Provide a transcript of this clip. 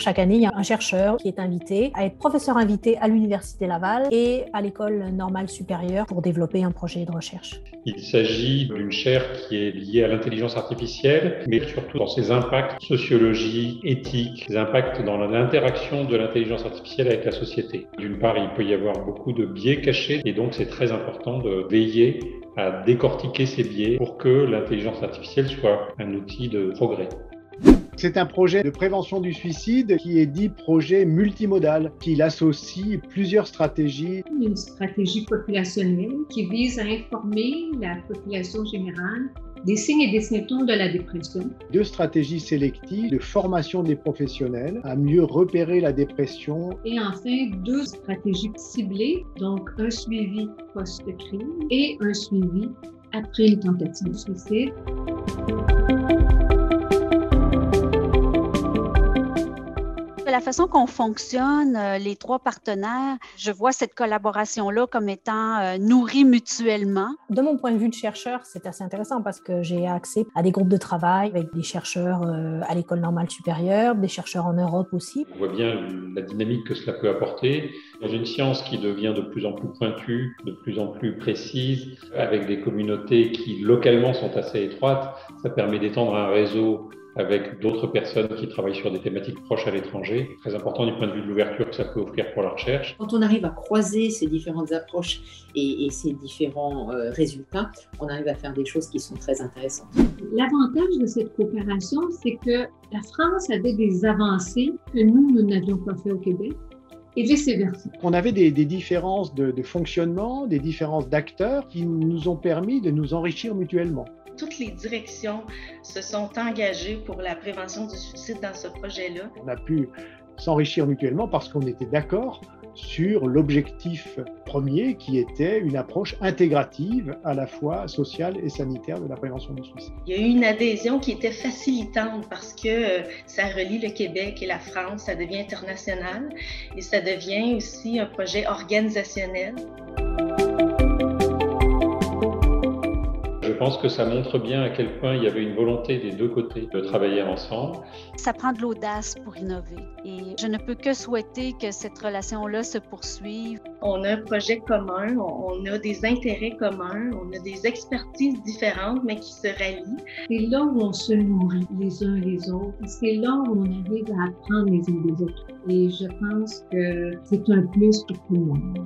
Chaque année, il y a un chercheur qui est invité à être professeur invité à l'Université Laval et à l'École normale supérieure pour développer un projet de recherche. Il s'agit d'une chaire qui est liée à l'intelligence artificielle, mais surtout dans ses impacts sociologiques, éthiques, ses impacts dans l'interaction de l'intelligence artificielle avec la société. D'une part, il peut y avoir beaucoup de biais cachés et donc c'est très important de veiller à décortiquer ces biais pour que l'intelligence artificielle soit un outil de progrès. C'est un projet de prévention du suicide qui est dit projet multimodal, qui associe plusieurs stratégies. Une stratégie populationnelle qui vise à informer la population générale des signes et des symptômes de la dépression. 2 stratégies sélectives de formation des professionnels à mieux repérer la dépression. Et enfin, 2 stratégies ciblées, donc un suivi post-crise et un suivi après une tentative de suicide. De la façon qu'on fonctionne, les 3 partenaires, je vois cette collaboration-là comme étant nourrie mutuellement. De mon point de vue de chercheur, c'est assez intéressant parce que j'ai accès à des groupes de travail avec des chercheurs à l'École normale supérieure, des chercheurs en Europe aussi. On voit bien la dynamique que cela peut apporter dans une science qui devient de plus en plus pointue, de plus en plus précise, avec des communautés qui localement sont assez étroites. Ça permet d'étendre un réseau avec d'autres personnes qui travaillent sur des thématiques proches à l'étranger. Très important du point de vue de l'ouverture que ça peut offrir pour la recherche. Quand on arrive à croiser ces différentes approches et ces différents résultats, on arrive à faire des choses qui sont très intéressantes. L'avantage de cette coopération, c'est que la France avait des avancées que nous n'avions pas fait au Québec. Et vice-versa. On avait des différences de fonctionnement, des différences d'acteurs qui nous ont permis de nous enrichir mutuellement. Toutes les directions se sont engagées pour la prévention du suicide dans ce projet-là. On a pu s'enrichir mutuellement parce qu'on était d'accord sur l'objectif premier qui était une approche intégrative à la fois sociale et sanitaire de la prévention du suicide. Il y a eu une adhésion qui était facilitante parce que ça relie le Québec et la France, ça devient international et ça devient aussi un projet organisationnel. Je pense que ça montre bien à quel point il y avait une volonté des 2 côtés de travailler ensemble. Ça prend de l'audace pour innover et je ne peux que souhaiter que cette relation-là se poursuive. On a un projet commun, on a des intérêts communs, on a des expertises différentes mais qui se rallient. C'est là où on se nourrit les uns les autres. C'est là où on arrive à apprendre les uns des autres. Et je pense que c'est un plus pour tout le monde.